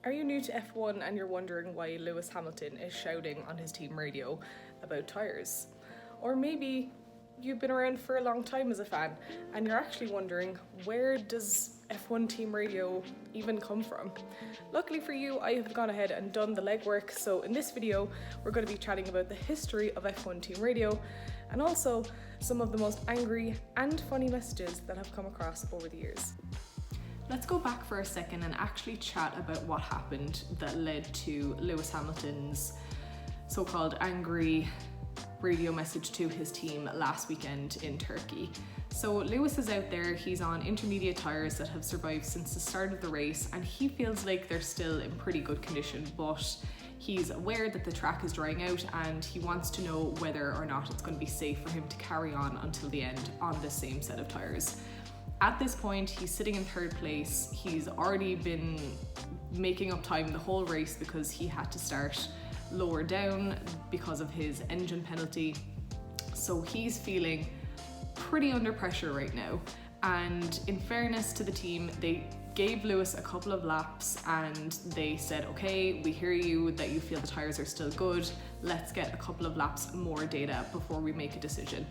Are you new to F1 and you're wondering why Lewis Hamilton is shouting on his team radio about tyres? Or maybe you've been around for a long time as a fan and you're actually wondering, where does F1 team radio even come from? Luckily for you, I have gone ahead and done the legwork, so in this video we're going to be chatting about the history of F1 team radio and also some of the most angry and funny messages that have come across over the years. Let's go back for a second and actually chat about what happened that led to Lewis Hamilton's so-called angry radio message to his team last weekend in Turkey. So Lewis is out there, he's on intermediate tyres that have survived since the start of the race, and he feels like they're still in pretty good condition, but he's aware that the track is drying out and he wants to know whether or not it's going to be safe for him to carry on until the end on the same set of tyres. At this point, he's sitting in third place. He's already been making up time the whole race because he had to start lower down because of his engine penalty. So he's feeling pretty under pressure right now. And in fairness to the team, they gave Lewis a couple of laps and they said, okay, we hear you that you feel the tyres are still good. Let's get a couple of laps more data before we make a decision.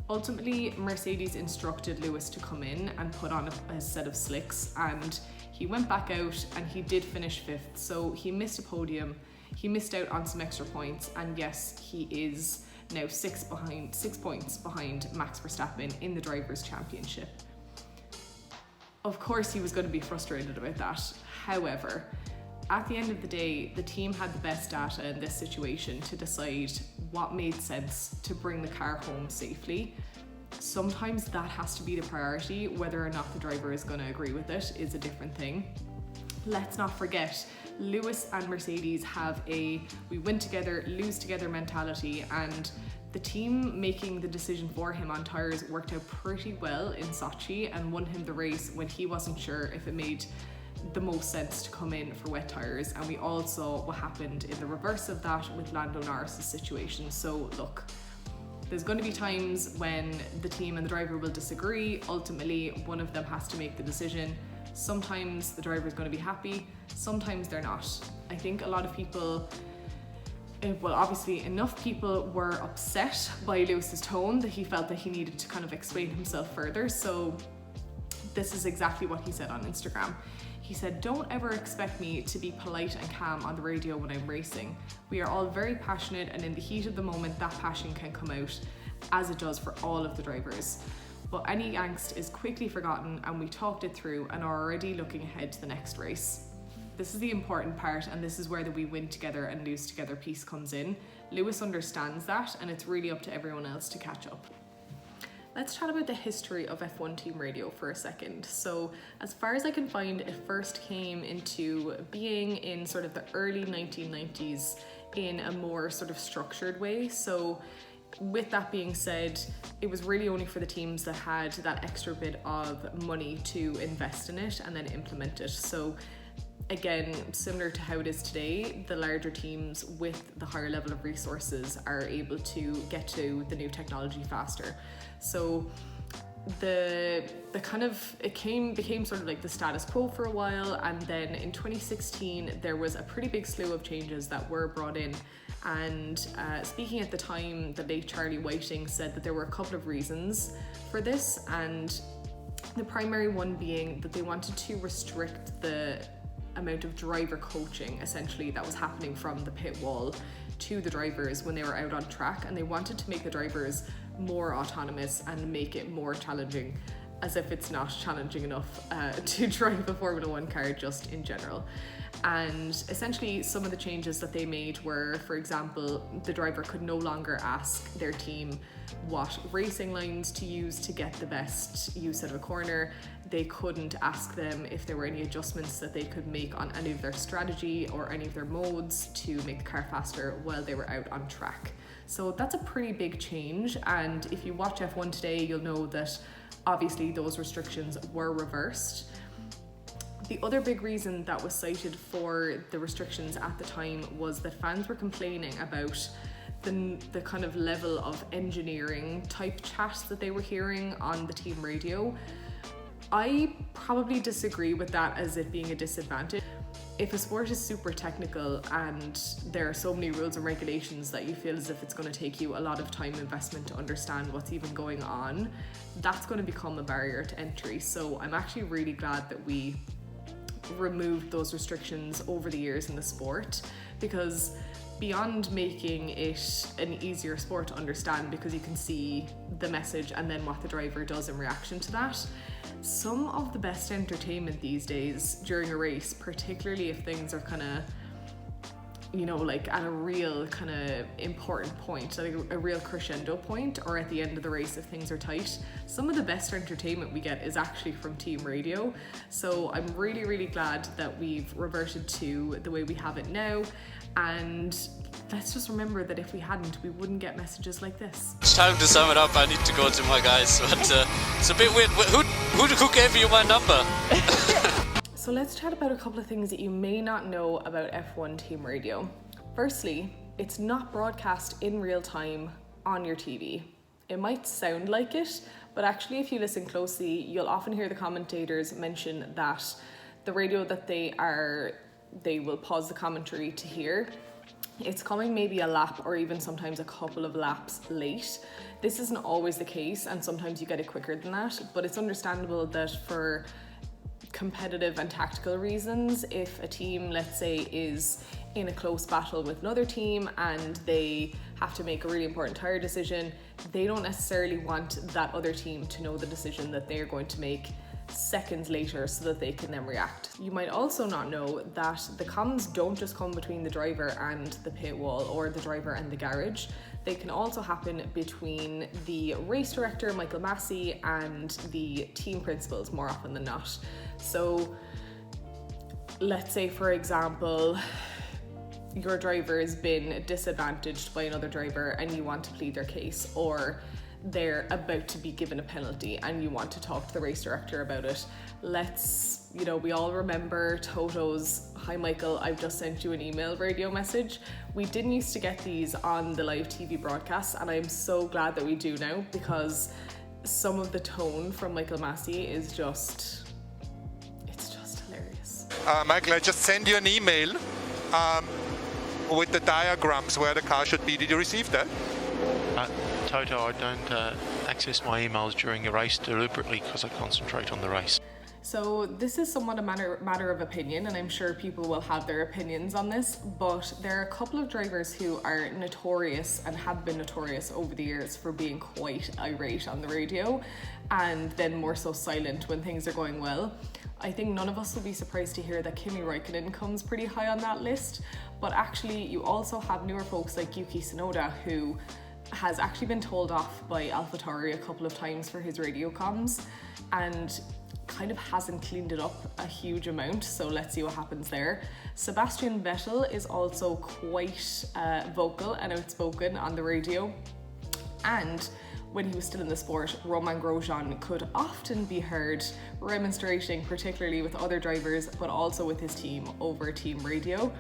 Ultimately, Mercedes instructed Lewis to come in and put on a set of slicks, and he went back out and he did finish fifth. So he missed a podium, he missed out on some extra points, and yes, he is now 6 points behind Max Verstappen in the Drivers' Championship. Of course he was going to be frustrated about that. However, at the end of the day, the team had the best data in this situation to decide what made sense to bring the car home safely. Sometimes that has to be the priority. Whether or not the driver is going to agree with it is a different thing. Let's not forget, Lewis and Mercedes have a we win together, lose together mentality, and the team making the decision for him on tyres worked out pretty well in Sochi and won him the race when he wasn't sure if it made the most sense to come in for wet tyres. And we all saw what happened in the reverse of that with Lando Norris's situation. So look, there's going to be times when the team and the driver will disagree. Ultimately, one of them has to make the decision. Sometimes the driver is going to be happy, sometimes they're not. I think a lot of people, well, obviously enough people were upset by Lewis's tone that he felt that he needed to kind of explain himself further. So this is exactly what he said on Instagram. He said, "Don't ever expect me to be polite and calm on the radio when I'm racing. We are all very passionate, and in the heat of the moment, that passion can come out, as it does for all of the drivers. But any angst is quickly forgotten, and we talked it through and are already looking ahead to the next race." This is the important part, and this is where the we win together and lose together piece comes in. Lewis understands that, and it's really up to everyone else to catch up. Let's chat about the history of F1 team radio for a second. So as far as I can find, it first came into being in sort of the early 1990s in a more sort of structured way. So with that being said, it was really only for the teams that had that extra bit of money to invest in it and then implement it. So again, similar to how it is today, the larger teams with the higher level of resources are able to get to the new technology faster. So the kind of became sort of like the status quo for a while, and then in 2016 there was a pretty big slew of changes that were brought in. And speaking at the time, the late Charlie Whiting said that there were a couple of reasons for this, and the primary one being that they wanted to restrict the amount of driver coaching essentially that was happening from the pit wall to the drivers when they were out on track, and they wanted to make the drivers more autonomous and make it more challenging, as if it's not challenging enough to drive a Formula 1 car just in general. And essentially some of the changes that they made were, for example, the driver could no longer ask their team what racing lines to use to get the best use out of a corner. They couldn't ask them if there were any adjustments that they could make on any of their strategy or any of their modes to make the car faster while they were out on track. So that's a pretty big change, and if you watch F1 today, you'll know that obviously those restrictions were reversed. The other big reason that was cited for the restrictions at the time was that fans were complaining about the kind of level of engineering type chat that they were hearing on the team radio. I probably disagree with that as it being a disadvantage. if a sport is super technical and there are so many rules and regulations that you feel as if it's going to take you a lot of time investment to understand what's even going on, that's going to become a barrier to entry. So I'm actually really glad that we removed those restrictions over the years in the sport, because beyond making it an easier sport to understand because you can see the message and then what the driver does in reaction to that, some of the best entertainment these days during a race, particularly if things are kind of, you know, like at a real kind of important point, like a real crescendo point, or at the end of the race if things are tight, some of the best entertainment we get is actually from team radio. So I'm really, really glad that we've reverted to the way we have it now. And let's just remember that if we hadn't, we wouldn't get messages like this. It's time to sum it up. I need to go to my guys, but it's a bit weird. Who gave you my number? So let's chat about a couple of things that you may not know about F1 team radio. Firstly, it's not broadcast in real time on your TV. It might sound like it, but actually if you listen closely, you'll often hear the commentators mention that the radio that they will pause the commentary to hear, it's coming maybe a lap or even sometimes a couple of laps late. This isn't always the case, and sometimes you get it quicker than that, but it's understandable that for competitive and tactical reasons, if a team, let's say, is in a close battle with another team and they have to make a really important tire decision, they don't necessarily want that other team to know the decision that they're going to make seconds later so that they can then react. You might also not know that the comms don't just come between the driver and the pit wall or the driver and the garage. They can also happen between the race director, Michael Massey, and the team principals more often than not. So let's say, for example, your driver has been disadvantaged by another driver and you want to plead their case, or they're about to be given a penalty and you want to talk to the race director about it. We all remember Toto's "Hi Michael, I've just sent you an email" radio message. We didn't used to get these on the live TV broadcasts, and I'm so glad that we do now, because some of the tone from Michael Massey is just hilarious. Michael, I just sent you an email with the diagrams where the car should be. Did you receive that? Toto, I don't access my emails during a race deliberately because I concentrate on the race. So this is somewhat a matter of opinion, and I'm sure people will have their opinions on this, but there are a couple of drivers who are notorious and have been notorious over the years for being quite irate on the radio, and then more so silent when things are going well. I think none of us will be surprised to hear that Kimi Räikkönen comes pretty high on that list, but actually you also have newer folks like Yuki Tsunoda, who has actually been told off by AlphaTauri a couple of times for his radio comms and kind of hasn't cleaned it up a huge amount, so let's see what happens there. Sebastian Vettel is also quite vocal and outspoken on the radio, and when he was still in the sport, Romain Grosjean could often be heard remonstrating, particularly with other drivers, but also with his team over team radio.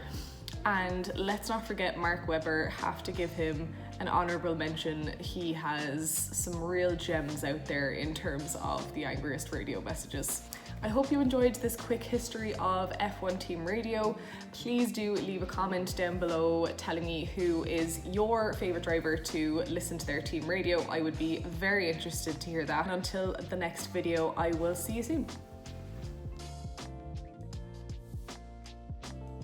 And let's not forget Mark Webber, have to give him an honourable mention. He has some real gems out there in terms of the angriest radio messages. I hope you enjoyed this quick history of F1 Team Radio. Please do leave a comment down below telling me who is your favourite driver to listen to their team radio. I would be very interested to hear that. And until the next video, I will see you soon.